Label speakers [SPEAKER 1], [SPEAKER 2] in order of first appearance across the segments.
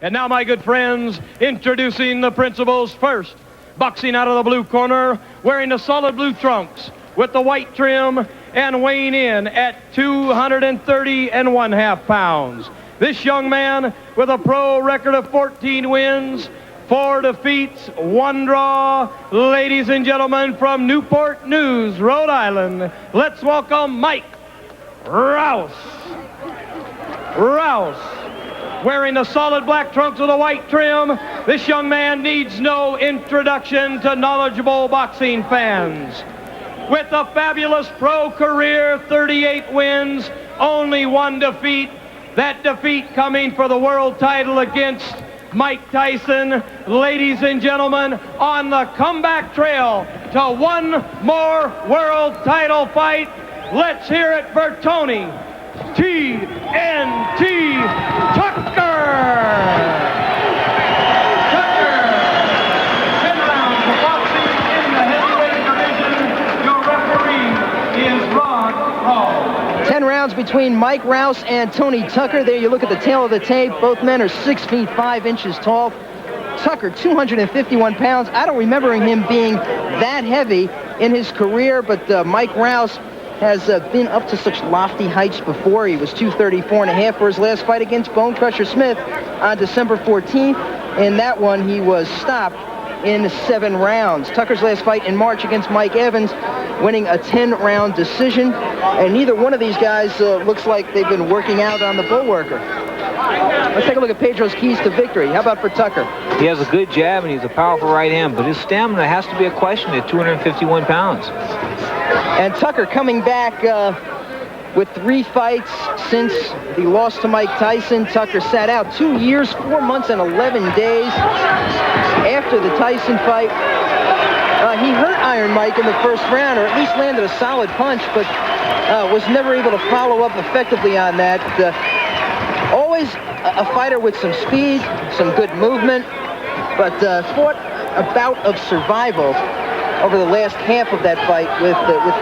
[SPEAKER 1] And now, my good friends, introducing the principals first. Boxing out of the blue corner, wearing the solid blue trunks with the white trim and weighing in at 230.5 pounds. This young man with a pro record of 14 wins, 4 defeats, 1 draw. Ladies and gentlemen, from Newport News, Rhode Island, let's welcome Mike ROUSE. ROUSE, wearing the solid black trunks with a white trim. This young man needs no introduction to knowledgeable boxing fans. With a fabulous pro career, 38 wins, only 1 defeat. That defeat coming for the world title against Mike Tyson. Ladies and gentlemen, on the comeback trail to 1 more world title fight, let's hear it for Tony TNT Tucker!
[SPEAKER 2] Between Mike ROUSE and Tony Tucker. There you look at the tail of the tape. Both men are 6 feet 5 inches tall. Tucker, 251 pounds. I don't remember him being that heavy in his career, but Mike ROUSE has been up to such lofty heights before. He was 234.5 for his last fight against Bone Crusher Smith on December 14th. In that one, he was stopped in 7 rounds. Tucker's last fight in March against Mike Evans, winning a 10-round decision. And neither one of these guys looks like they've been working out on the bull worker. Let's take a look at Pedro's keys to victory. How about for Tucker?
[SPEAKER 3] He has a good jab and he's a powerful right hand, but his stamina has to be a question at 251 pounds.
[SPEAKER 2] And Tucker coming back with 3 fights since the loss to Mike Tyson. Tucker sat out 2 years, 4 months, and 11 days after the Tyson fight. He hurt Iron Mike in the first round, or at least landed a solid punch, but was never able to follow up effectively on that. Always a fighter with some speed, some good movement, but fought a bout of survival over the last half of that fight with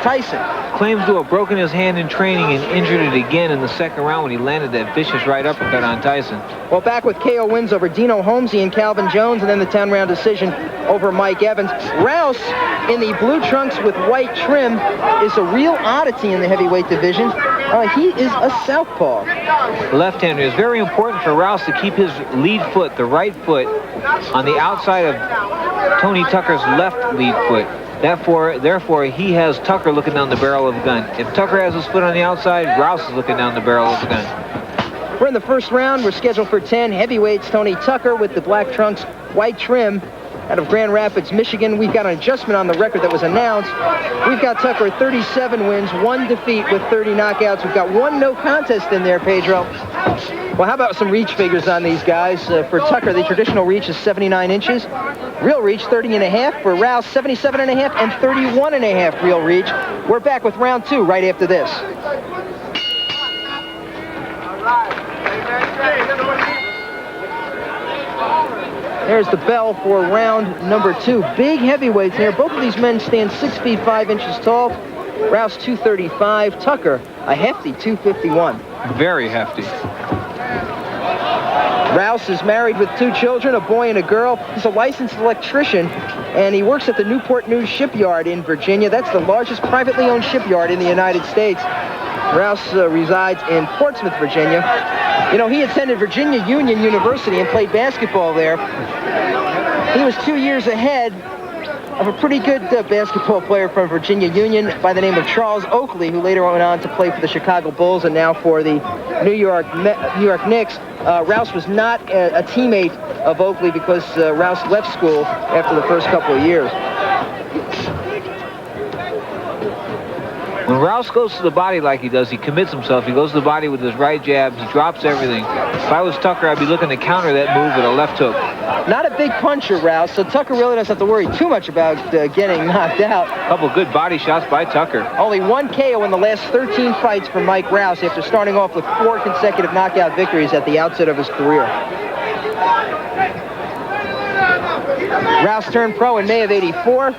[SPEAKER 2] Tyson.
[SPEAKER 3] Claims to have broken his hand in training and injured it again in the second round when he landed that vicious right uppercut on Tyson.
[SPEAKER 2] Well, back with KO wins over Dino Holmesy and Calvin Jones, and then the 10-round decision over Mike Evans. ROUSE in the blue trunks with white trim is a real oddity in the heavyweight division. He is a southpaw.
[SPEAKER 3] Left-hander. Is very important for ROUSE to keep his lead foot, the right foot, on the outside of Tony Tucker's left lead foot. Therefore, he has Tucker looking down the barrel of the gun. If Tucker has his foot on the outside, ROUSE is looking down the barrel of the gun.
[SPEAKER 2] We're in the first round. We're scheduled for 10 heavyweights. Tony Tucker with the black trunks, white trim, out of Grand Rapids, Michigan. We've got an adjustment on the record that was announced. We've got Tucker 37 wins, 1 defeat with 30 knockouts. We've got 1 no contest in there, Pedro. Well, how about some reach figures on these guys? For Tucker, the traditional reach is 79 inches. Real reach, 30.5. For ROUSE, 77.5 and 31.5 real reach. We're back with round 2 right after this. There's the bell for round number 2. Big heavyweights here. Both of these men stand 6 feet 5 inches tall. ROUSE 235. Tucker, a hefty 251.
[SPEAKER 3] Very hefty.
[SPEAKER 2] ROUSE is married with 2 children, a boy and a girl. He's a licensed electrician, and he works at the Newport News shipyard in Virginia. That's the largest privately owned shipyard in the United States. ROUSE resides in Portsmouth, Virginia. You know, he attended Virginia Union University and played basketball there. He was 2 years ahead of a pretty good basketball player from Virginia Union by the name of Charles Oakley, who later went on to play for the Chicago Bulls and now for the New York Knicks. ROUSE was not a teammate of Oakley because ROUSE left school after the first couple of years.
[SPEAKER 3] When ROUSE goes to the body like he does, he commits himself. He goes to the body with his right jab. He drops everything. If I was Tucker, I'd be looking to counter that move with a left hook.
[SPEAKER 2] Not a big puncher, ROUSE, so Tucker really doesn't have to worry too much about getting knocked out.
[SPEAKER 3] A couple good body shots by Tucker.
[SPEAKER 2] Only 1 KO in the last 13 fights for Mike ROUSE after starting off with 4 consecutive knockout victories at the outset of his career. ROUSE turned pro in May of '84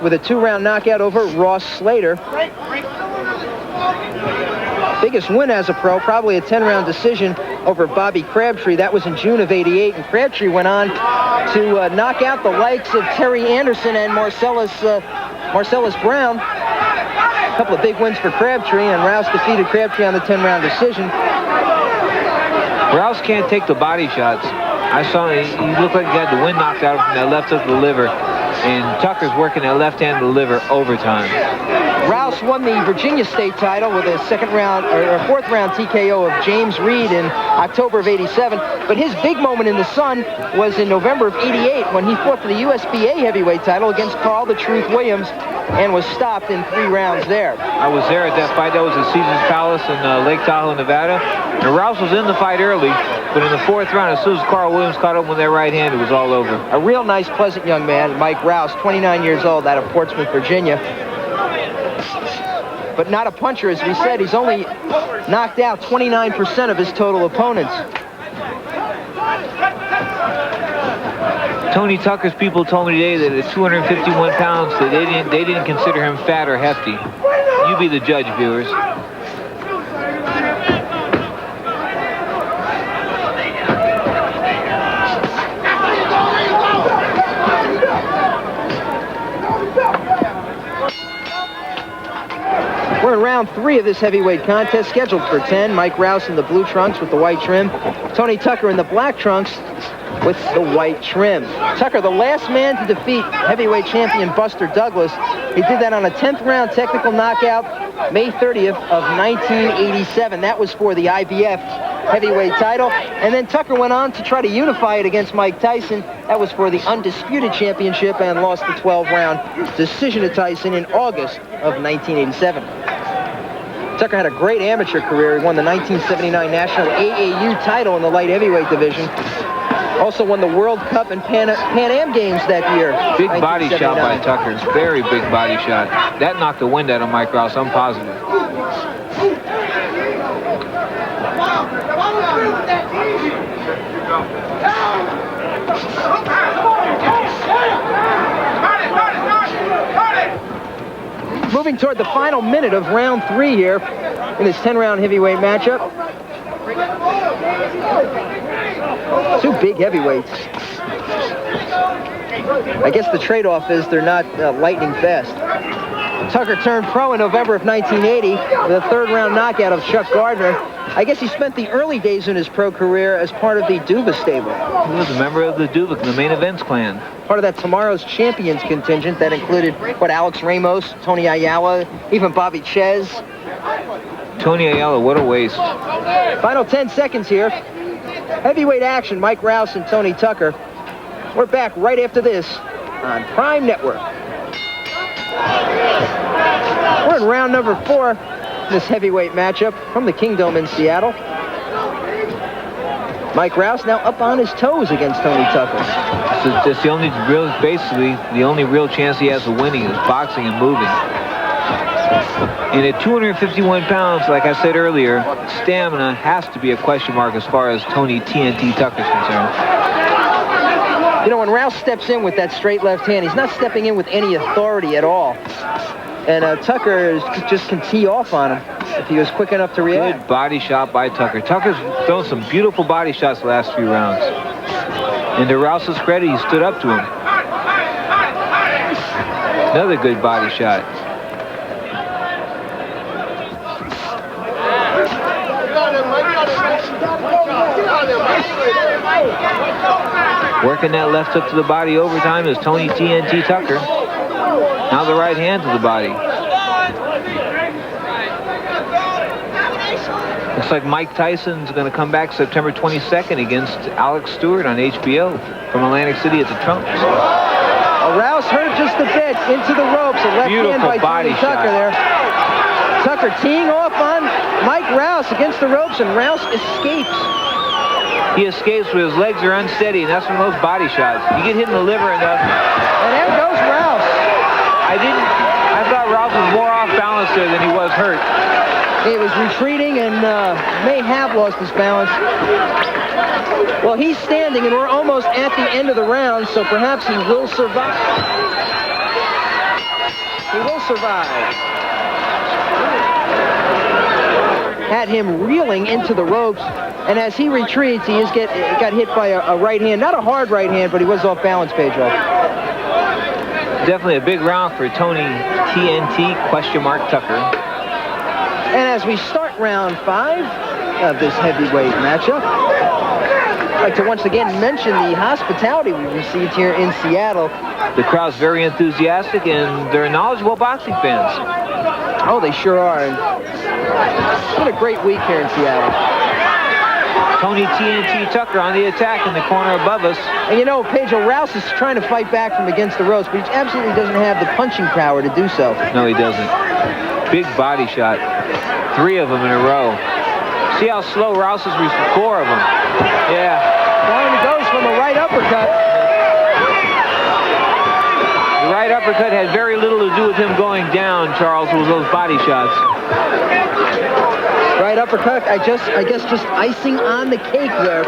[SPEAKER 2] with a 2-round knockout over Ross Slater. Biggest win as a pro, probably a 10-round decision over Bobby Crabtree. That was in June of '88, and Crabtree went on to knock out the likes of Terry Anderson and Marcellus Brown. A couple of big wins for Crabtree, and Rouse defeated Crabtree on the 10-round decision.
[SPEAKER 3] Rouse can't take the body shots. I saw him, he looked like he had the wind knocked out from that left hook to the liver, and Tucker's working that left hand to the liver overtime.
[SPEAKER 2] Rouse won the Virginia State title with a fourth round TKO of James Reed in October of '87. But his big moment in the sun was in November of '88 when he fought for the USBA heavyweight title against Carl the Truth Williams and was stopped in 3 rounds there.
[SPEAKER 3] I was there at that fight. That was at Caesars Palace in Lake Tahoe, Nevada. And Rouse was in the fight early, but in the 4th round, as soon as Carl Williams caught him with that right hand, it was all over.
[SPEAKER 2] A real nice, pleasant young man, Mike Rouse, 29 years old, out of Portsmouth, Virginia. But not a puncher, as we said. He's only knocked out 29% of his total opponents.
[SPEAKER 3] Tony Tucker's people told me today that at 251 pounds, that they didn't consider him fat or hefty. You be the judge, viewers.
[SPEAKER 2] We're in round 3 of this heavyweight contest, scheduled for 10. Mike Rouse in the blue trunks with the white trim. Tony Tucker in the black trunks with the white trim. Tucker, the last man to defeat heavyweight champion Buster Douglas. He did that on a 10th round technical knockout, May 30th of 1987. That was for the IBF heavyweight title. And then Tucker went on to try to unify it against Mike Tyson. That was for the undisputed championship and lost the 12-round decision to Tyson in August of 1987. Tucker had a great amateur career. He won the 1979 National AAU title in the light heavyweight division. Also won the World Cup and Pan Am Games that year.
[SPEAKER 3] Big body shot by Tucker. Very big body shot. That knocked the wind out of Mike Rouse, I'm positive.
[SPEAKER 2] Moving toward the final minute of round 3 here in this 10-round heavyweight matchup. 2 big heavyweights. I guess the trade-off is they're not lightning fast. Tucker turned pro in November of 1980 with a 3rd-round knockout of Chuck Gardner. I guess he spent the early days in his pro career as part of the Duva stable.
[SPEAKER 3] He was a member of the Duva, the main events clan.
[SPEAKER 2] Part of that Tomorrow's Champions contingent that included, Alex Ramos, Tony Ayala, even Bobby Ches.
[SPEAKER 3] Tony Ayala, what a waste.
[SPEAKER 2] Final 10 seconds here. Heavyweight action, Mike Rouse and Tony Tucker. We're back right after this on Prime Network. We're in round number 4 in this heavyweight matchup from the Kingdome in Seattle. Mike Rouse now up on his toes against Tony Tucker.
[SPEAKER 3] So that's the only real chance he has of winning is boxing and moving. And at 251 pounds, like I said earlier, stamina has to be a question mark as far as Tony TNT Tucker's concerned.
[SPEAKER 2] You know, when Rouse steps in with that straight left hand, he's not stepping in with any authority at all. And Tucker just can tee off on him if he was quick enough to react.
[SPEAKER 3] Good body shot by Tucker. Tucker's thrown some beautiful body shots the last few rounds. And to Rouse's credit, he stood up to him. Another good body shot. Working that left hook to the body overtime is Tony TNT Tucker. Now the right hand to the body. Looks like Mike Tyson's going to come back September 22nd against Alex Stewart on HBO from Atlantic City at the Trumps.
[SPEAKER 2] Rouse hurt just a bit into the ropes. A left hand by Tony Tucker there. Tucker teeing off on Mike Rouse against the ropes, and Rouse escapes.
[SPEAKER 3] He escapes, but his legs are unsteady, and that's from those body shots. You get hit in the liver enough.
[SPEAKER 2] And there goes Rouse.
[SPEAKER 3] I thought Rouse was more off balance there than he was hurt.
[SPEAKER 2] He was retreating and may have lost his balance. Well, he's standing, and we're almost at the end of the round, so perhaps he will survive. He will survive. Had him reeling into the ropes. And as he retreats, he got hit by a right hand. Not a hard right hand, but he was off balance, Pedro.
[SPEAKER 3] Definitely a big round for Tony TNT Tucker.
[SPEAKER 2] And as we start round 5 of this heavyweight matchup, I'd like to once again mention the hospitality we received here in Seattle.
[SPEAKER 3] The crowd's very enthusiastic, and they're knowledgeable boxing fans.
[SPEAKER 2] Oh, they sure are. And it's been a great week here in Seattle.
[SPEAKER 3] Tony TNT Tucker on the attack in the corner above us.
[SPEAKER 2] And you know, Pedro, Rouse is trying to fight back from against the ropes, but he absolutely doesn't have the punching power to do so.
[SPEAKER 3] No, he doesn't. Big body shot. 3 of them in a row. See how slow Rouse is? 4 of them. Yeah.
[SPEAKER 2] Brian goes from a right uppercut.
[SPEAKER 3] The right uppercut had very little to do with him going down, Charles. It was those body shots.
[SPEAKER 2] Right uppercut, I guess just icing on the cake there.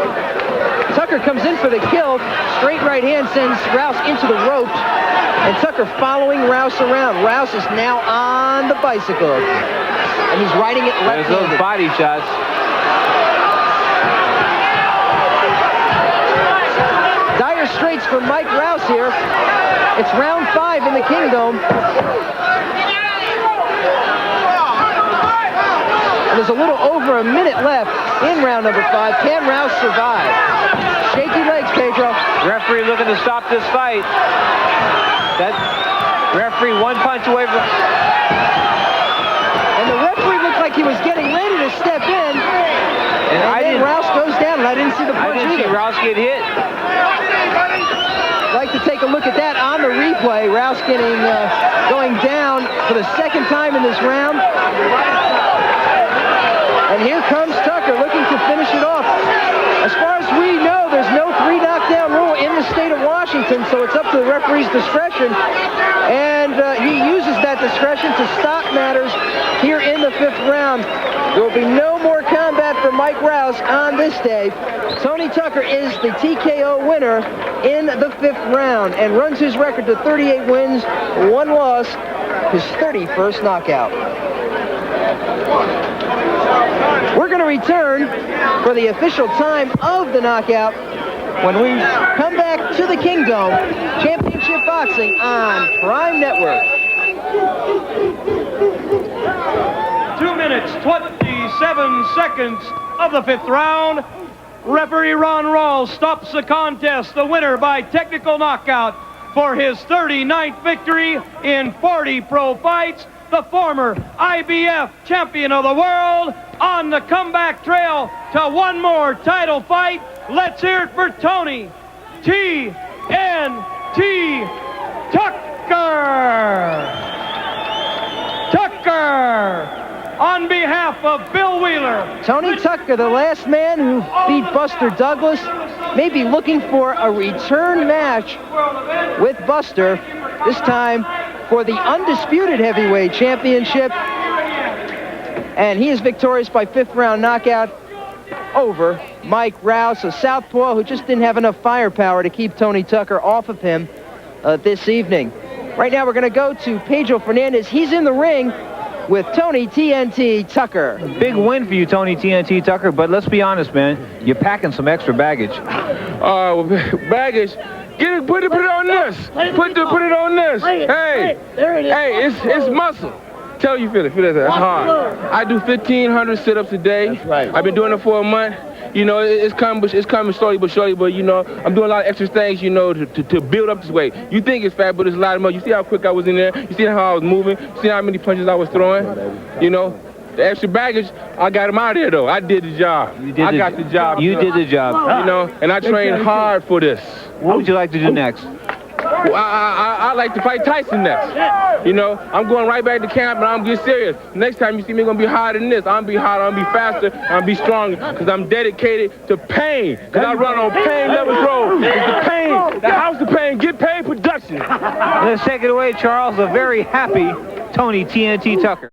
[SPEAKER 2] Tucker comes in for the kill. Straight right hand sends Rouse into the ropes. And Tucker following Rouse around. Rouse is now on the bicycle. And he's riding it left-handed.
[SPEAKER 3] There's those body shots.
[SPEAKER 2] Dire straits for Mike Rouse here. It's round 5 in the Kingdom. And there's a little over a minute left in round number 5. Can Rouse survive? Shaky legs, Pedro.
[SPEAKER 3] Referee looking to stop this fight. That referee 1 punch away from...
[SPEAKER 2] And the referee looked like he was getting ready to step in. And then Rouse goes down, and I didn't see the punch either.
[SPEAKER 3] I didn't see Rouse get hit.
[SPEAKER 2] I'd like to take a look at that on the replay. Rouse going down for the 2nd time in this round. And here comes Tucker looking to finish it off. As far as we know, there's no 3 knockdown rule in the state of Washington, so it's up to the referee's discretion. And he uses that discretion to stop matters here in the 5th round. There will be no more combat for Mike Rouse on this day. Tony Tucker is the TKO winner in the 5th round and runs his record to 38 wins, 1 loss, his 31st knockout. We're going to return for the official time of the knockout when we come back to the Kingdom Championship Boxing on Prime Network.
[SPEAKER 1] 2 minutes, 27 seconds of the 5th round. Referee Ron Rawls stops the contest. The winner by technical knockout for his 39th victory in 40 pro fights. The former IBF champion of the world on the comeback trail to 1 more title fight. Let's hear it for Tony TNT Tucker. Tucker, on behalf of Bill Wheeler.
[SPEAKER 2] Tony Tucker, the last man who beat Buster Douglas, may be looking for a return match with Buster, this time for the undisputed heavyweight championship. And he is victorious by 5th round knockout over Mike Rouse, a southpaw who just didn't have enough firepower to keep Tony Tucker off of him this evening. Right now we're going to go to Pedro Fernandez. He's in the ring with Tony TNT Tucker.
[SPEAKER 3] Big win for you, Tony TNT Tucker, but let's be honest, man. You're packing some extra baggage.
[SPEAKER 4] Baggage? Put it on this. Put it on this. Hey, it's muscle. Tell you, feel it. That's hard. I do 1,500 sit-ups a day. That's right. I've been doing it for a month. You know, it's coming slowly but surely. But you know, I'm doing a lot of extra things. You know, to build up this weight. You think it's fat, but it's a lot more. You see how quick I was in there. You see how I was moving. You see how many punches I was throwing. You know, the extra baggage, I got him out of there though. I did the job. I got the job.
[SPEAKER 3] You did the job.
[SPEAKER 4] You know, and I trained hard for this.
[SPEAKER 3] What would you like to do next?
[SPEAKER 4] Well, I like to fight Tyson next. You know, I'm going right back to camp and I'm getting serious. Next time you see me, I'm going to be harder than this. I'm going to be harder, I'm going to be faster, I'm going to be stronger because I'm dedicated to pain. Because I run on Pain Levels Road. It's the pain, the house of pain, get paid production.
[SPEAKER 3] Let's take it away, Charles. A very happy Tony TNT Tucker.